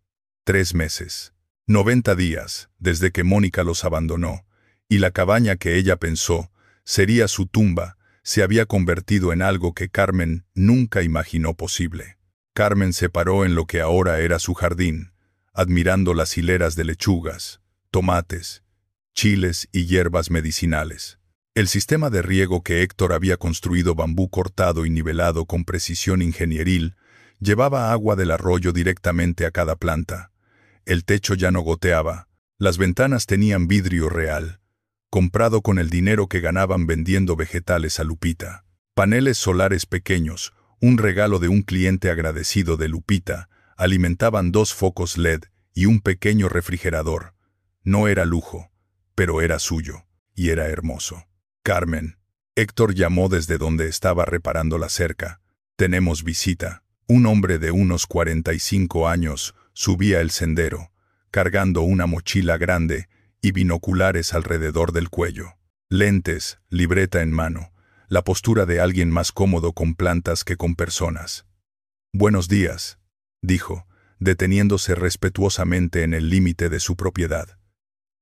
[SPEAKER 1] 3 meses, 90 días, desde que Mónica los abandonó, y la cabaña que ella pensó sería su tumba, se había convertido en algo que Carmen nunca imaginó posible. Carmen se paró en lo que ahora era su jardín, admirando las hileras de lechugas, tomates, chiles y hierbas medicinales. El sistema de riego que Héctor había construido, bambú cortado y nivelado con precisión ingenieril, llevaba agua del arroyo directamente a cada planta. El techo ya no goteaba, las ventanas tenían vidrio real, comprado con el dinero que ganaban vendiendo vegetales a Lupita. Paneles solares pequeños, un regalo de un cliente agradecido de Lupita, alimentaban 2 focos LED y un pequeño refrigerador. No era lujo, pero era suyo, y era hermoso. Carmen. Héctor llamó desde donde estaba reparando la cerca. Tenemos visita. Un hombre de unos 45 años subía el sendero, cargando una mochila grande y binoculares alrededor del cuello. Lentes, libreta en mano, la postura de alguien más cómodo con plantas que con personas. «Buenos días», dijo, deteniéndose respetuosamente en el límite de su propiedad.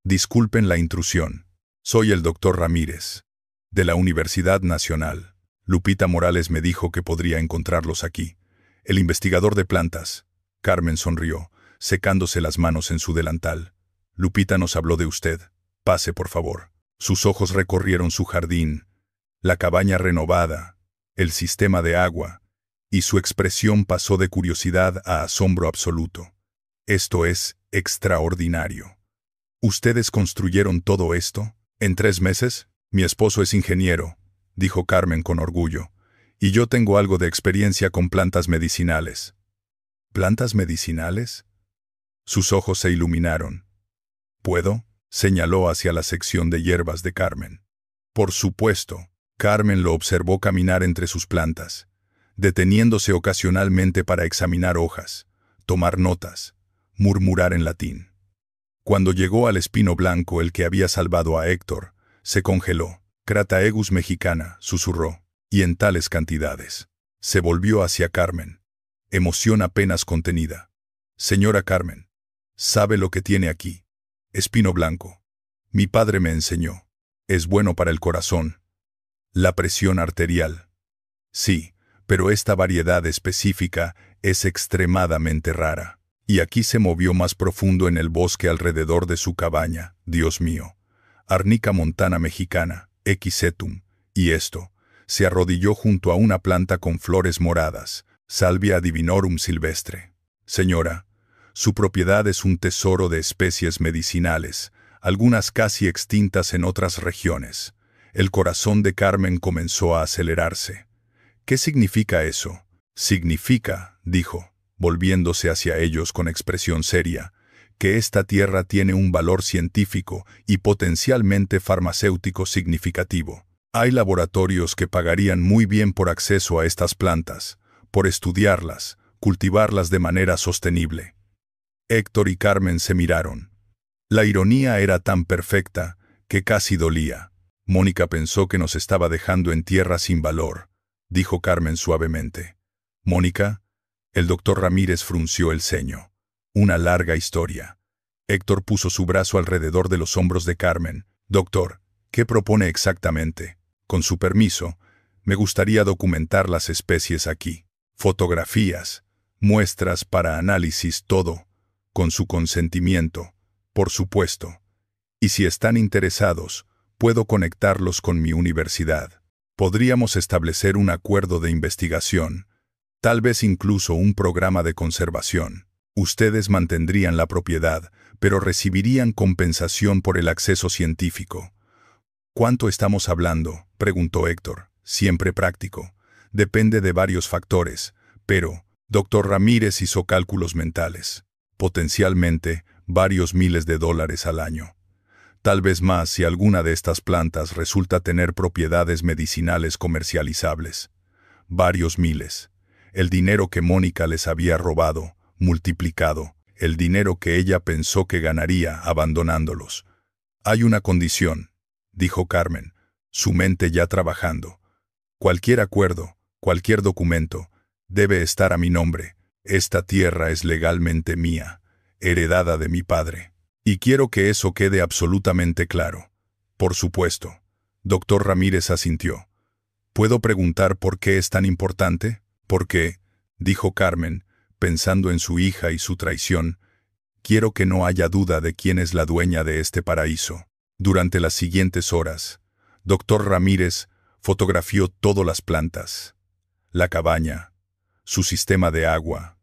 [SPEAKER 1] «Disculpen la intrusión. Soy el doctor Ramírez, de la Universidad Nacional. Lupita Morales me dijo que podría encontrarlos aquí. El investigador de plantas». Carmen sonrió, secándose las manos en su delantal. «Lupita nos habló de usted. Pase, por favor». Sus ojos recorrieron su jardín, la cabaña renovada, el sistema de agua, y su expresión pasó de curiosidad a asombro absoluto. «Esto es extraordinario. ¿Ustedes construyeron todo esto? ¿En 3 meses? Mi esposo es ingeniero», dijo Carmen con orgullo, «y yo tengo algo de experiencia con plantas medicinales». «¿Plantas medicinales?». Sus ojos se iluminaron. «¿Puedo?», señaló hacia la sección de hierbas de Carmen. «Por supuesto». Carmen lo observó caminar entre sus plantas, deteniéndose ocasionalmente para examinar hojas, tomar notas, murmurar en latín. Cuando llegó al espino blanco, el que había salvado a Héctor, se congeló. «Crataegus mexicana», susurró, «y en tales cantidades». Se volvió hacia Carmen, emoción apenas contenida. «Señora Carmen, ¿sabe lo que tiene aquí? Espino blanco. Mi padre me enseñó. Es bueno para el corazón. La presión arterial». «Sí, pero esta variedad específica es extremadamente rara. Y aquí se movió más profundo en el bosque alrededor de su cabaña, Dios mío. Arnica montana mexicana, Equisetum, y esto». Se arrodilló junto a una planta con flores moradas, Salvia divinorum silvestre. «Señora, su propiedad es un tesoro de especies medicinales, algunas casi extintas en otras regiones». El corazón de Carmen comenzó a acelerarse. «¿Qué significa eso?». «Significa», dijo, volviéndose hacia ellos con expresión seria, «que esta tierra tiene un valor científico y potencialmente farmacéutico significativo. Hay laboratorios que pagarían muy bien por acceso a estas plantas, por estudiarlas, cultivarlas de manera sostenible». Héctor y Carmen se miraron. La ironía era tan perfecta que casi dolía. «Mónica pensó que nos estaba dejando en tierra sin valor», dijo Carmen suavemente. «¿Mónica?». El doctor Ramírez frunció el ceño. «Una larga historia». Héctor puso su brazo alrededor de los hombros de Carmen. «Doctor, ¿qué propone exactamente? Con su permiso, me gustaría documentar las especies aquí. Fotografías, muestras para análisis, todo, con su consentimiento, por supuesto. Y si están interesados, puedo conectarlos con mi universidad. Podríamos establecer un acuerdo de investigación, tal vez incluso un programa de conservación. Ustedes mantendrían la propiedad, pero recibirían compensación por el acceso científico». «¿Cuánto estamos hablando?», preguntó Héctor, siempre práctico. «Depende de varios factores, pero», doctor Ramírez hizo cálculos mentales, «potencialmente varios miles de dólares al año. Tal vez más si alguna de estas plantas resulta tener propiedades medicinales comercializables. Varios miles. El dinero que Mónica les había robado, multiplicado, el dinero que ella pensó que ganaría abandonándolos. Hay una condición», dijo Carmen, su mente ya trabajando. «Cualquier acuerdo, cualquier documento, debe estar a mi nombre. Esta tierra es legalmente mía, heredada de mi padre. Y quiero que eso quede absolutamente claro». «Por supuesto». Doctor Ramírez asintió. «¿Puedo preguntar por qué es tan importante?». «Porque», dijo Carmen, pensando en su hija y su traición, «quiero que no haya duda de quién es la dueña de este paraíso». Durante las siguientes horas, doctor Ramírez fotografió todas las plantas, la cabaña, su sistema de agua,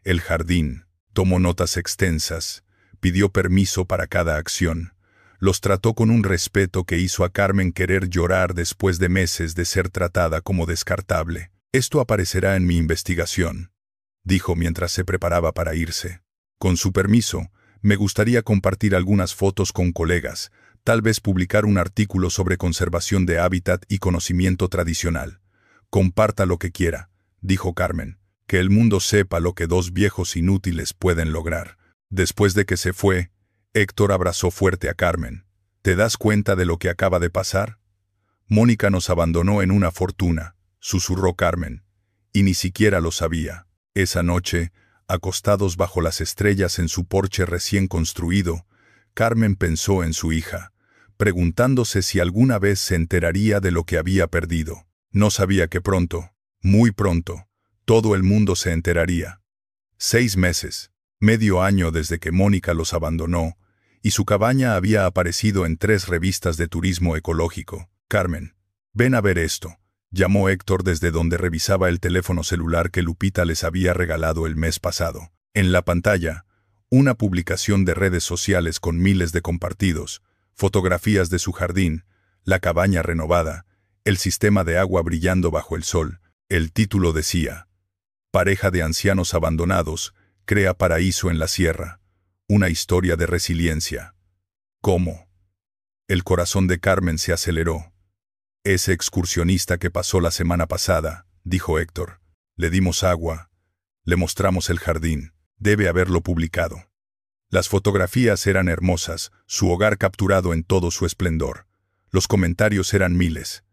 [SPEAKER 1] el jardín, tomó notas extensas, pidió permiso para cada acción, los trató con un respeto que hizo a Carmen querer llorar después de meses de ser tratada como descartable. «Esto aparecerá en mi investigación», dijo mientras se preparaba para irse. «Con su permiso, me gustaría compartir algunas fotos con colegas, tal vez publicar un artículo sobre conservación de hábitat y conocimiento tradicional». «Comparta lo que quiera», dijo Carmen, Que el mundo sepa lo que dos viejos inútiles pueden lograr. Después de que se fue, Héctor abrazó fuerte a Carmen. ¿Te das cuenta de lo que acaba de pasar? Mónica nos abandonó en una fortuna, susurró Carmen. Y ni siquiera lo sabía. Esa noche, acostados bajo las estrellas en su porche recién construido, Carmen pensó en su hija, preguntándose si alguna vez se enteraría de lo que había perdido. No sabía que pronto, muy pronto, todo el mundo se enteraría. 6 meses, medio año desde que Mónica los abandonó, y su cabaña había aparecido en 3 revistas de turismo ecológico. Carmen, ven a ver esto, llamó Héctor desde donde revisaba el teléfono celular que Lupita les había regalado el mes pasado. En la pantalla, una publicación de redes sociales con miles de compartidos, fotografías de su jardín, la cabaña renovada, el sistema de agua brillando bajo el sol. El título decía: Pareja de ancianos abandonados crea paraíso en la sierra. Una historia de resiliencia. ¿Cómo? El corazón de Carmen se aceleró. Ese excursionista que pasó la semana pasada, dijo Héctor. Le dimos agua, le mostramos el jardín. Debe haberlo publicado. Las fotografías eran hermosas, su hogar capturado en todo su esplendor. Los comentarios eran miles.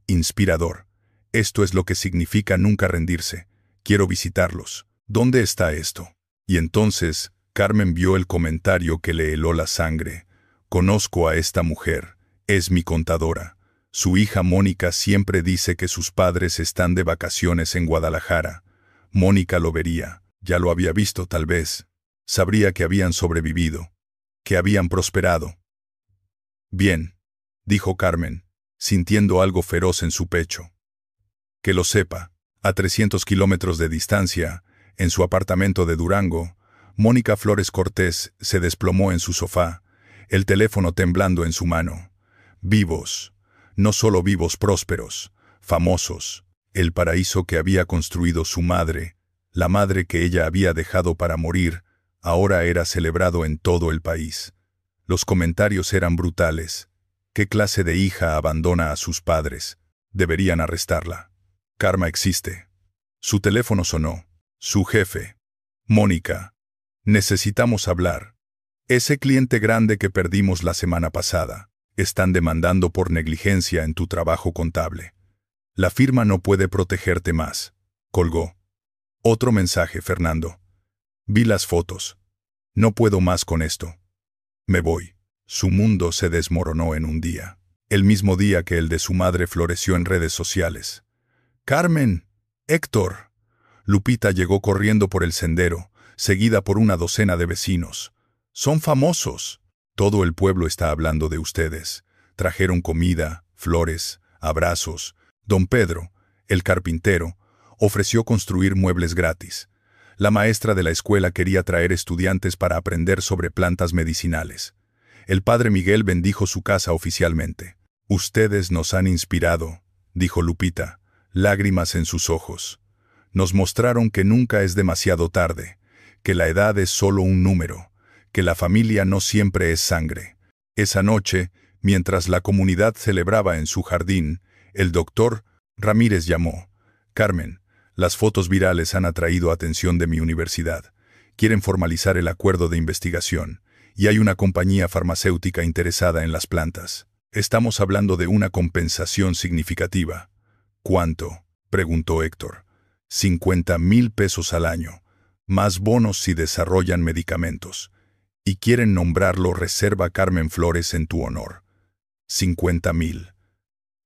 [SPEAKER 1] Inspirador. Esto es lo que significa nunca rendirse. Quiero visitarlos. ¿Dónde está esto? Y entonces, Carmen vio el comentario que le heló la sangre. Conozco a esta mujer. Es mi contadora. Su hija Mónica siempre dice que sus padres están de vacaciones en Guadalajara. Mónica lo vería. Ya lo había visto tal vez. Sabría que habían sobrevivido. Que habían prosperado. Bien, dijo Carmen, sintiendo algo feroz en su pecho. Que lo sepa, a 300 kilómetros de distancia, en su apartamento de Durango, Mónica Flores Cortés se desplomó en su sofá, el teléfono temblando en su mano. Vivos, no solo vivos prósperos, famosos, el paraíso que había construido su madre, la madre que ella había dejado para morir, ahora era celebrado en todo el país. Los comentarios eran brutales. ¿Qué clase de hija abandona a sus padres? Deberían arrestarla. Karma existe. Su teléfono sonó. Su jefe. Mónica. Necesitamos hablar. Ese cliente grande que perdimos la semana pasada. Están demandando por negligencia en tu trabajo contable. La firma no puede protegerte más. Colgó. Otro mensaje, Fernando. Vi las fotos. No puedo más con esto. Me voy. Su mundo se desmoronó en un día. El mismo día que el de su madre floreció en redes sociales. ¡Carmen! ¡Héctor! Lupita llegó corriendo por el sendero, seguida por una docena de vecinos. ¡Son famosos! Todo el pueblo está hablando de ustedes. Trajeron comida, flores, abrazos. Don Pedro, el carpintero, ofreció construir muebles gratis. La maestra de la escuela quería traer estudiantes para aprender sobre plantas medicinales. El padre Miguel bendijo su casa oficialmente. Ustedes nos han inspirado, dijo Lupita, lágrimas en sus ojos. Nos mostraron que nunca es demasiado tarde, que la edad es solo un número, que la familia no siempre es sangre. Esa noche, mientras la comunidad celebraba en su jardín, el doctor Ramírez llamó. Carmen, las fotos virales han atraído atención de mi universidad. Quieren formalizar el acuerdo de investigación, y hay una compañía farmacéutica interesada en las plantas. Estamos hablando de una compensación significativa. ¿Cuánto?, preguntó Héctor. 50,000 pesos al año, más bonos si desarrollan medicamentos. Y quieren nombrarlo Reserva Carmen Flores en tu honor. 50,000.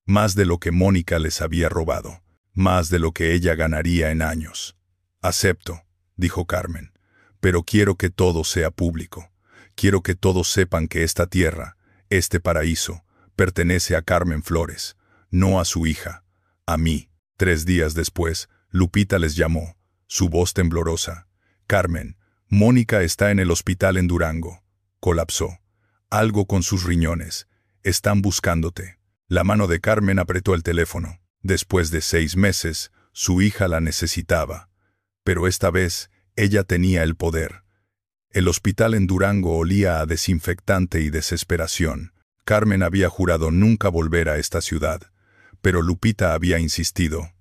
[SPEAKER 1] Más de lo que Mónica les había robado. Más de lo que ella ganaría en años. Acepto, dijo Carmen, pero quiero que todo sea público. Quiero que todos sepan que esta tierra, este paraíso, pertenece a Carmen Flores, no a su hija, a mí. 3 días después, Lupita les llamó, su voz temblorosa. Carmen, Mónica está en el hospital en Durango. Colapsó. Algo con sus riñones. Están buscándote. La mano de Carmen apretó el teléfono. Después de 6 meses, su hija la necesitaba. Pero esta vez, ella tenía el poder. El hospital en Durango olía a desinfectante y desesperación. Carmen había jurado nunca volver a esta ciudad, pero Lupita había insistido.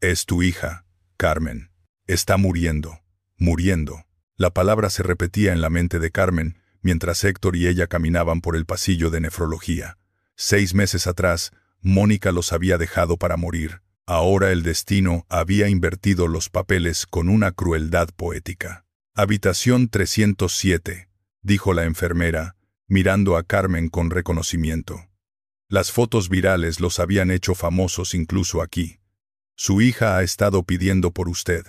[SPEAKER 1] Es tu hija, Carmen. Está muriendo, muriendo. La palabra se repetía en la mente de Carmen mientras Héctor y ella caminaban por el pasillo de nefrología. 6 meses atrás, Mónica los había dejado para morir. Ahora el destino había invertido los papeles con una crueldad poética. Habitación 307, dijo la enfermera, mirando a Carmen con reconocimiento. Las fotos virales los habían hecho famosos incluso aquí. Su hija ha estado pidiendo por usted.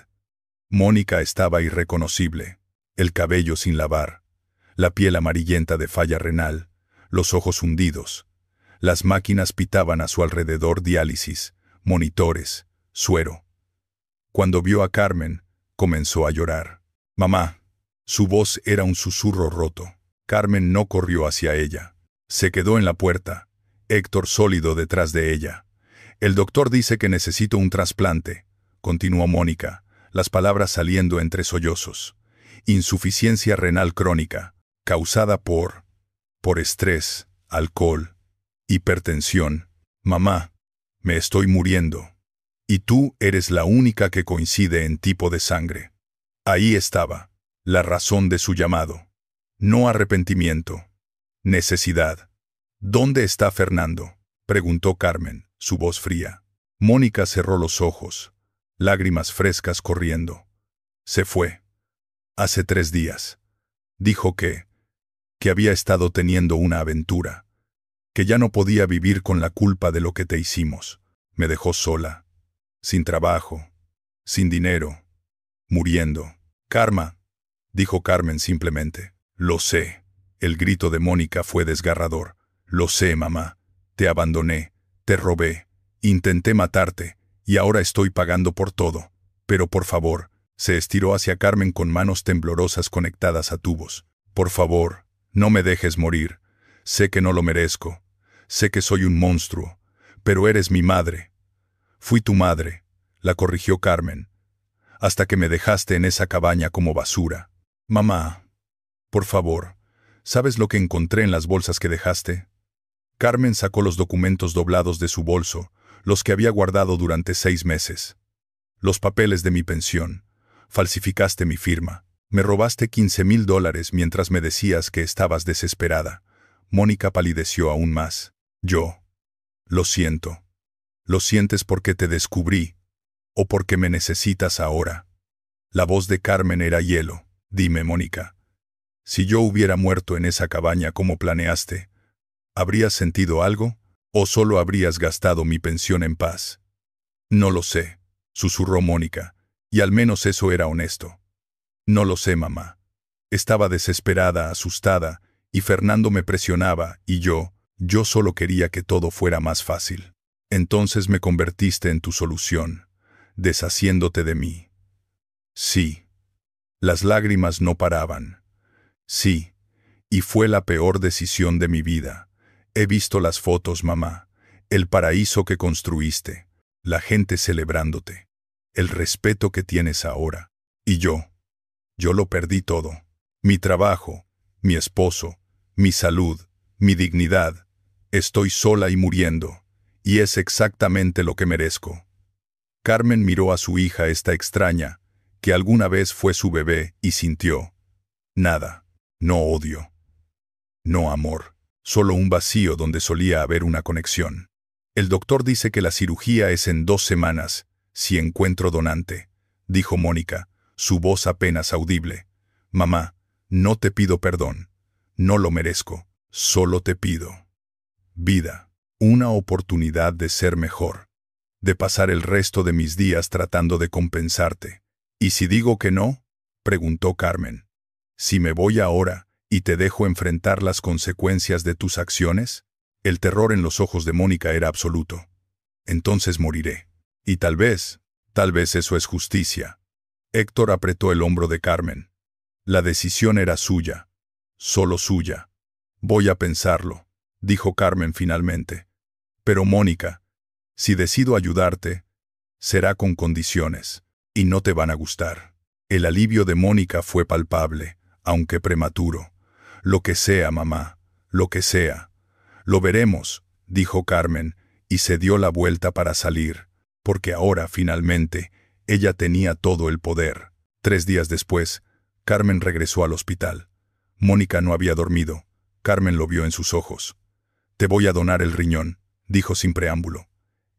[SPEAKER 1] Mónica estaba irreconocible, el cabello sin lavar, la piel amarillenta de falla renal, los ojos hundidos. Las máquinas pitaban a su alrededor diálisis, monitores, suero. Cuando vio a Carmen, comenzó a llorar. «Mamá». Su voz era un susurro roto. Carmen no corrió hacia ella. Se quedó en la puerta, Héctor sólido detrás de ella. «El doctor dice que necesito un trasplante», continuó Mónica, las palabras saliendo entre sollozos. «Insuficiencia renal crónica, causada por estrés, alcohol, hipertensión. Mamá, me estoy muriendo. Y tú eres la única que coincide en tipo de sangre». Ahí estaba, la razón de su llamado. No arrepentimiento. Necesidad. «¿Dónde está Fernando?», preguntó Carmen, su voz fría. Mónica cerró los ojos, lágrimas frescas corriendo. «Se fue. Hace 3 días. Dijo que había estado teniendo una aventura, que ya no podía vivir con la culpa de lo que te hicimos. Me dejó sola, sin trabajo, sin dinero, muriendo». «Karma», dijo Carmen simplemente. «Lo sé». El grito de Mónica fue desgarrador. «Lo sé, mamá. Te abandoné, te robé, intenté matarte, y ahora estoy pagando por todo. Pero por favor», se estiró hacia Carmen con manos temblorosas conectadas a tubos. «Por favor, no me dejes morir. Sé que no lo merezco. Sé que soy un monstruo. Pero eres mi madre». «Fui tu madre», la corrigió Carmen, «hasta que me dejaste en esa cabaña como basura». «Mamá, por favor, ¿sabes lo que encontré en las bolsas que dejaste?». Carmen sacó los documentos doblados de su bolso, los que había guardado durante 6 meses. «Los papeles de mi pensión. Falsificaste mi firma. Me robaste $15,000 mientras me decías que estabas desesperada». Mónica palideció aún más. «Yo. Lo siento. ¿Lo sientes porque te descubrí? ¿O porque me necesitas ahora?». La voz de Carmen era hielo. «Dime, Mónica, si yo hubiera muerto en esa cabaña como planeaste, ¿habrías sentido algo? ¿O solo habrías gastado mi pensión en paz?». «No lo sé», susurró Mónica, y al menos eso era honesto. «No lo sé, mamá. Estaba desesperada, asustada, y Fernando me presionaba, y yo solo quería que todo fuera más fácil. Entonces me convertiste en tu solución, deshaciéndote de mí». «Sí». Las lágrimas no paraban. «Sí, y fue la peor decisión de mi vida. He visto las fotos, mamá, el paraíso que construiste, la gente celebrándote, el respeto que tienes ahora. Y yo lo perdí todo. Mi trabajo, mi esposo, mi salud, mi dignidad. Estoy sola y muriendo, y es exactamente lo que merezco». Carmen miró a su hija esta extraña, que alguna vez fue su bebé, y sintió nada, no odio, no amor, solo un vacío donde solía haber una conexión. «El doctor dice que la cirugía es en 2 semanas, si encuentro donante», dijo Mónica, su voz apenas audible. «Mamá, no te pido perdón, no lo merezco, solo te pido vida, una oportunidad de ser mejor, de pasar el resto de mis días tratando de compensarte». «¿Y si digo que no?», preguntó Carmen. «Si me voy ahora y te dejo enfrentar las consecuencias de tus acciones». El terror en los ojos de Mónica era absoluto. «Entonces moriré. Y tal vez eso es justicia». Héctor apretó el hombro de Carmen. La decisión era suya, solo suya. «Voy a pensarlo», dijo Carmen finalmente. «Pero Mónica, si decido ayudarte, será con condiciones. Y no te van a gustar». El alivio de Mónica fue palpable, aunque prematuro. «Lo que sea, mamá, lo que sea». «Lo veremos», dijo Carmen, y se dio la vuelta para salir, porque ahora, finalmente, Ella tenía todo el poder. 3 días después, Carmen regresó al hospital. Mónica no había dormido. Carmen lo vio en sus ojos. «Te voy a donar el riñón», dijo sin preámbulo.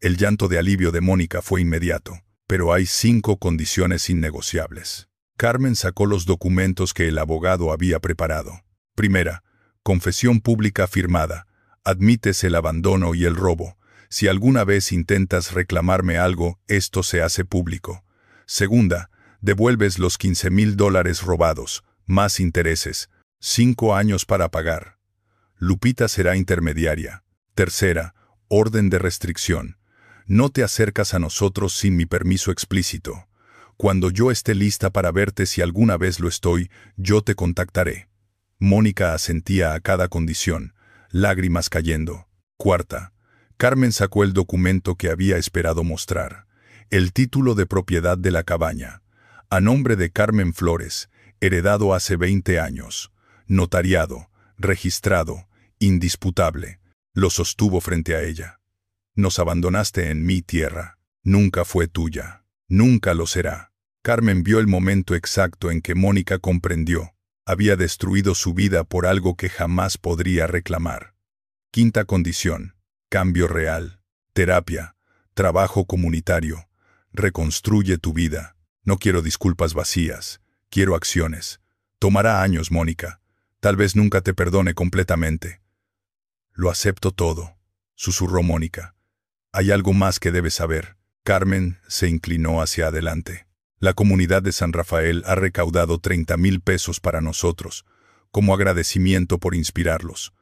[SPEAKER 1] El llanto de alivio de Mónica fue inmediato. «Pero hay 5 condiciones innegociables». Carmen sacó los documentos que el abogado había preparado. Primera, confesión pública firmada. Admites el abandono y el robo. Si alguna vez intentas reclamarme algo, esto se hace público. Segunda, devuelves los $15,000 robados, más intereses. 5 años para pagar. Lupita será intermediaria. Tercera, orden de restricción. No te acercas a nosotros sin mi permiso explícito. Cuando yo esté lista para verte, si alguna vez lo estoy, yo te contactaré. Mónica asentía a cada condición, lágrimas cayendo. Cuarta, Carmen sacó el documento que había esperado mostrar. El título de propiedad de la cabaña. A nombre de Carmen Flores, heredado hace 20 años. Notariado, registrado, indisputable. Lo sostuvo frente a ella. Nos abandonaste en mi tierra. Nunca fue tuya. Nunca lo será. Carmen vio el momento exacto en que Mónica comprendió. Había destruido su vida por algo que jamás podría reclamar. Quinta condición. Cambio real. Terapia. Trabajo comunitario. Reconstruye tu vida. No quiero disculpas vacías. Quiero acciones. Tomará años, Mónica. Tal vez nunca te perdone completamente. Lo acepto todo, susurró Mónica. Hay algo más que debes saber. Carmen se inclinó hacia adelante. La comunidad de San Rafael ha recaudado 30,000 pesos para nosotros, como agradecimiento por inspirarlos.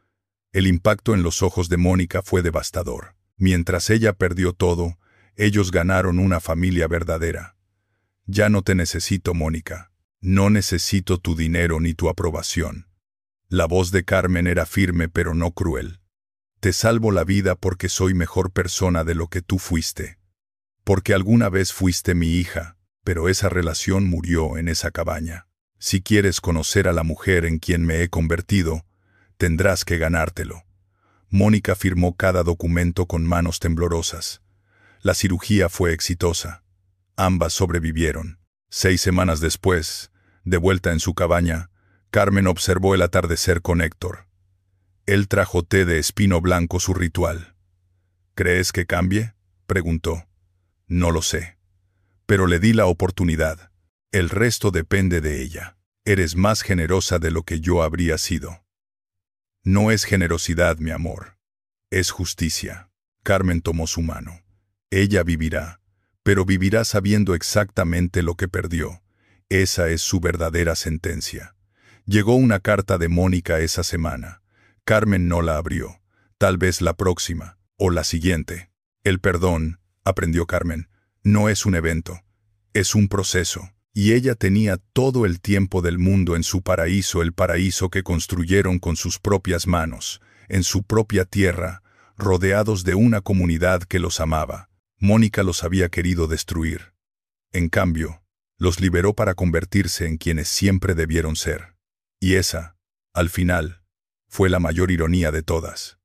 [SPEAKER 1] El impacto en los ojos de Mónica fue devastador. Mientras ella perdió todo, ellos ganaron una familia verdadera. Ya no te necesito, Mónica. No necesito tu dinero ni tu aprobación. La voz de Carmen era firme pero no cruel. Te salvo la vida porque soy mejor persona de lo que tú fuiste. Porque alguna vez fuiste mi hija, pero esa relación murió en esa cabaña. Si quieres conocer a la mujer en quien me he convertido, tendrás que ganártelo. Mónica firmó cada documento con manos temblorosas. La cirugía fue exitosa. Ambas sobrevivieron. 6 semanas después, de vuelta en su cabaña, Carmen observó el atardecer con Héctor. Él trajo té de espino blanco, su ritual. ¿Crees que cambie?, preguntó. No lo sé. Pero le di la oportunidad. El resto depende de ella. Eres más generosa de lo que yo habría sido. No es generosidad, mi amor. Es justicia. Carmen tomó su mano. Ella vivirá, pero vivirá sabiendo exactamente lo que perdió. Esa es su verdadera sentencia. Llegó una carta de Mónica esa semana. Carmen no la abrió. Tal vez la próxima, o la siguiente. El perdón, aprendió Carmen, no es un evento, es un proceso. Y ella tenía todo el tiempo del mundo en su paraíso, el paraíso que construyeron con sus propias manos, en su propia tierra, rodeados de una comunidad que los amaba. Mónica los había querido destruir. En cambio, los liberó para convertirse en quienes siempre debieron ser. Y esa, al final, fue la mayor ironía de todas.